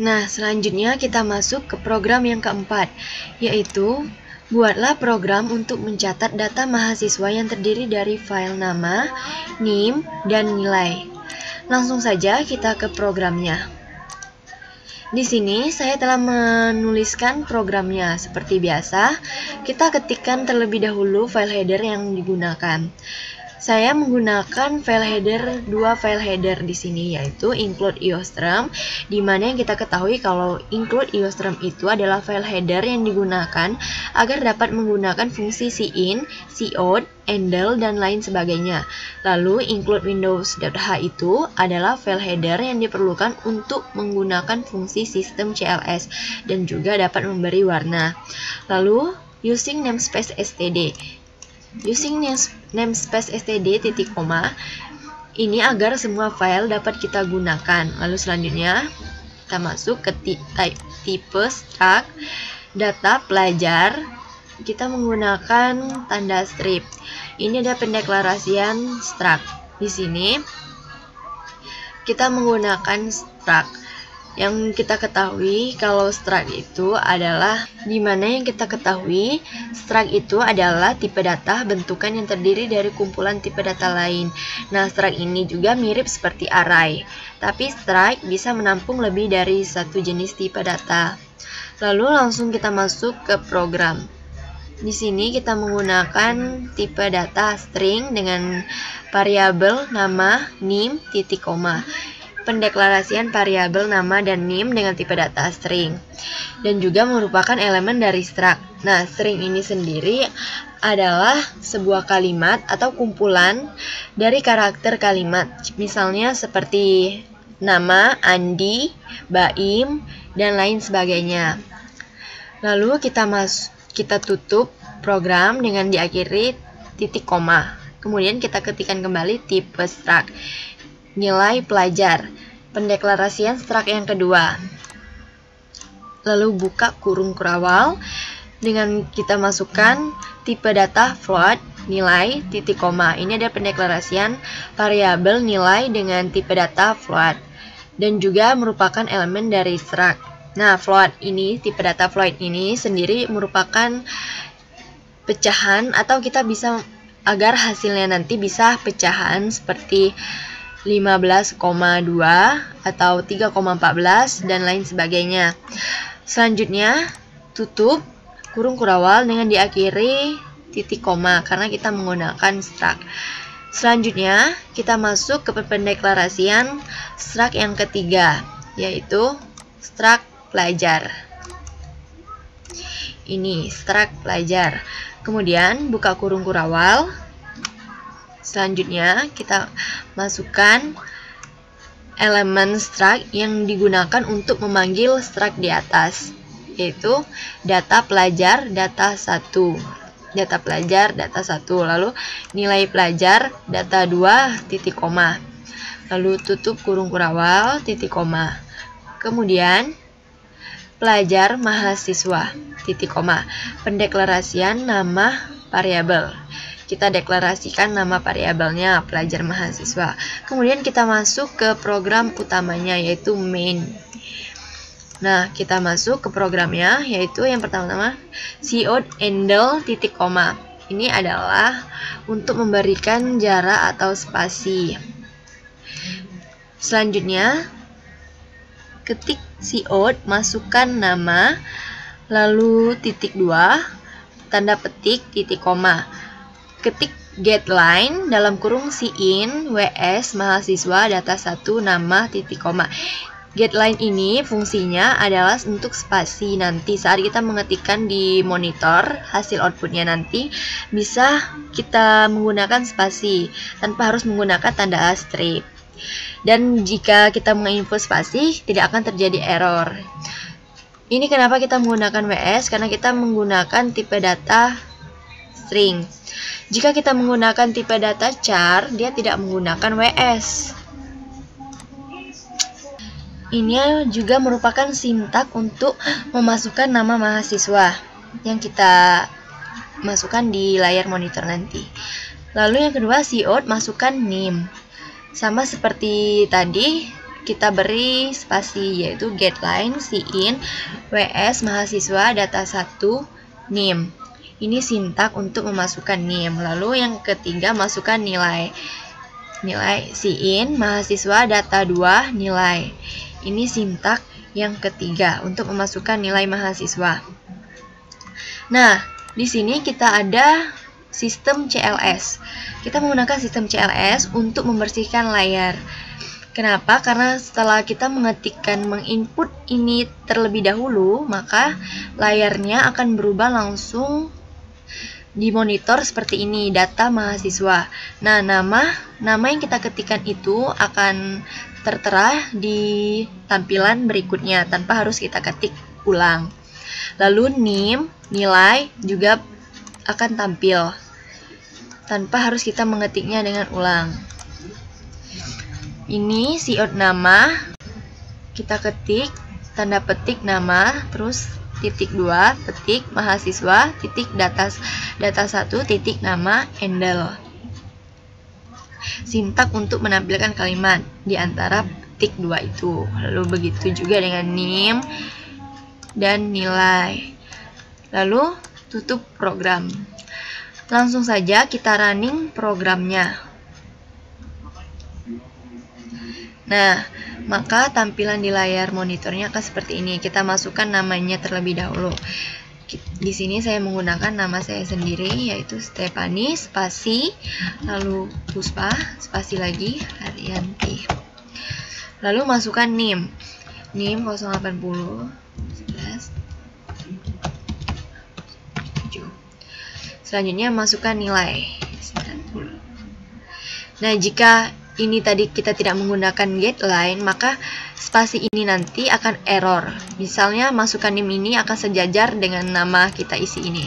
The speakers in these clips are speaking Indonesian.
Nah, selanjutnya kita masuk ke program yang keempat, yaitu buatlah program untuk mencatat data mahasiswa yang terdiri dari file nama, NIM, dan nilai. Langsung saja kita ke programnya. Di sini saya telah menuliskan programnya. Seperti biasa, kita ketikkan terlebih dahulu file header yang digunakan. Saya menggunakan dua file header di sini, yaitu include iostream, di mana yang kita ketahui kalau include iostream itu adalah file header yang digunakan agar dapat menggunakan fungsi cin, cout, handle, dan lain sebagainya. Lalu include windows.h itu adalah file header yang diperlukan untuk menggunakan fungsi sistem CLS dan juga dapat memberi warna. Lalu using namespace std. Using namespace std titik koma ini agar semua file dapat kita gunakan. Lalu selanjutnya kita masuk ke tipe struct data pelajar. Kita menggunakan tanda strip. Ini ada pendeklarasian struct. Di sini kita menggunakan struct. Yang kita ketahui kalau struct itu adalah struct itu adalah tipe data bentukan yang terdiri dari kumpulan tipe data lain. Nah, struct ini juga mirip seperti array, tapi struct bisa menampung lebih dari satu jenis tipe data. Lalu langsung kita masuk ke program. Di sini kita menggunakan tipe data string dengan variabel nama, nim, titik koma. Pendeklarasian variabel nama dan nim dengan tipe data string, dan juga merupakan elemen dari struct. Nah, string ini sendiri adalah sebuah kalimat atau kumpulan dari karakter kalimat, misalnya seperti nama, Andi, Baim, dan lain sebagainya. Lalu kita tutup program dengan diakhiri titik koma. Kemudian kita ketikkan kembali tipe struct. Nilai pelajar, pendeklarasian struct yang kedua. Lalu buka kurung kurawal dengan kita masukkan tipe data float, nilai, titik koma. Ini ada pendeklarasian variabel nilai dengan tipe data float dan juga merupakan elemen dari struct. Nah, float ini, tipe data float ini sendiri merupakan pecahan, atau kita bisa agar hasilnya nanti bisa pecahan seperti 15,2 atau 3,14 dan lain sebagainya. Selanjutnya tutup kurung kurawal dengan diakhiri titik koma karena kita menggunakan struct. Selanjutnya kita masuk ke pendeklarasian struct yang ketiga, yaitu struct pelajar. Ini struct pelajar. Kemudian buka kurung kurawal. Selanjutnya kita masukkan elemen struct yang digunakan untuk memanggil struct di atas, yaitu data pelajar data 1. Data pelajar data 1, lalu nilai pelajar data 2 titik koma. Lalu tutup kurung kurawal titik koma. Kemudian pelajar mahasiswa titik koma. Pendeklarasian nama variabel. Kita deklarasikan nama variabelnya pelajar mahasiswa. Kemudian kita masuk ke program utamanya, yaitu main. Nah, kita masuk ke programnya, yaitu yang pertama-tama cout handle titik koma. Ini adalah untuk memberikan jarak atau spasi. Selanjutnya ketik cout, masukkan nama, lalu titik 2, tanda petik, titik koma. Ketik getLine dalam kurung cin ws mahasiswa data 1 nama titik koma. GetLine ini fungsinya adalah untuk spasi. Nanti saat kita mengetikkan di monitor, hasil outputnya nanti bisa kita menggunakan spasi tanpa harus menggunakan tanda asterisk. Dan jika kita menginput spasi, tidak akan terjadi error. Ini kenapa kita menggunakan ws, karena kita menggunakan tipe data string. Jika kita menggunakan tipe data char, dia tidak menggunakan ws. Ini juga merupakan sintak untuk memasukkan nama mahasiswa yang kita masukkan di layar monitor nanti. Lalu yang kedua, cout, masukkan nim. Sama seperti tadi, kita beri spasi, yaitu getLine SIIN WS mahasiswa data 1 NIM. Ini sintak untuk memasukkan NIM. Lalu yang ketiga, masukkan nilai. Nilai SIIN mahasiswa data 2 nilai. Ini sintak yang ketiga untuk memasukkan nilai mahasiswa. Nah, di sini kita ada sistem CLS. Kita menggunakan sistem CLS untuk membersihkan layar. Kenapa? Karena setelah kita menginput ini terlebih dahulu, maka layarnya akan berubah langsung di monitor seperti ini, data mahasiswa. Nah, nama yang kita ketikkan itu akan tertera di tampilan berikutnya tanpa harus kita ketik ulang. Lalu NIM, nilai juga akan tampil tanpa harus kita mengetiknya dengan ulang. Ini siot nama, kita ketik, tanda petik nama, terus titik 2, petik mahasiswa, titik data 1, titik nama, handle. Sintak untuk menampilkan kalimat di antara petik 2 itu. Lalu begitu juga dengan NIM dan nilai. Lalu tutup program. Langsung saja kita running programnya. Nah, maka tampilan di layar monitornya akan seperti ini. Kita masukkan namanya terlebih dahulu. Di sini saya menggunakan nama saya sendiri, yaitu Stephanie, spasi, lalu Puspa, spasi lagi, Haryanti. Lalu masukkan NIM. NIM 080 11 7. Selanjutnya masukkan nilai 90. Nah, jika ini tadi kita tidak menggunakan getLine, maka spasi ini nanti akan error. Misalnya masukkan NIM ini akan sejajar dengan nama kita isi ini.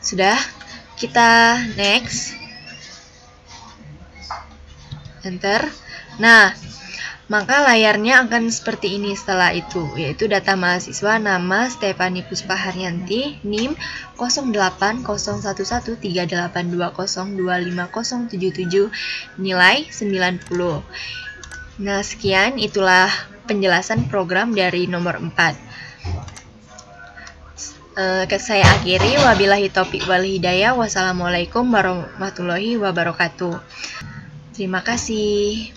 Sudah, kita next. Enter. Nah, maka layarnya akan seperti ini setelah itu, yaitu data mahasiswa, nama Stephanie Puspa Haryanti, NIM 08011382025077, nilai 90. Nah, sekian itulah penjelasan program dari nomor 4. Saya akhiri, wabillahi taufiq wal hidayah, wassalamualaikum warahmatullahi wabarakatuh. Terima kasih.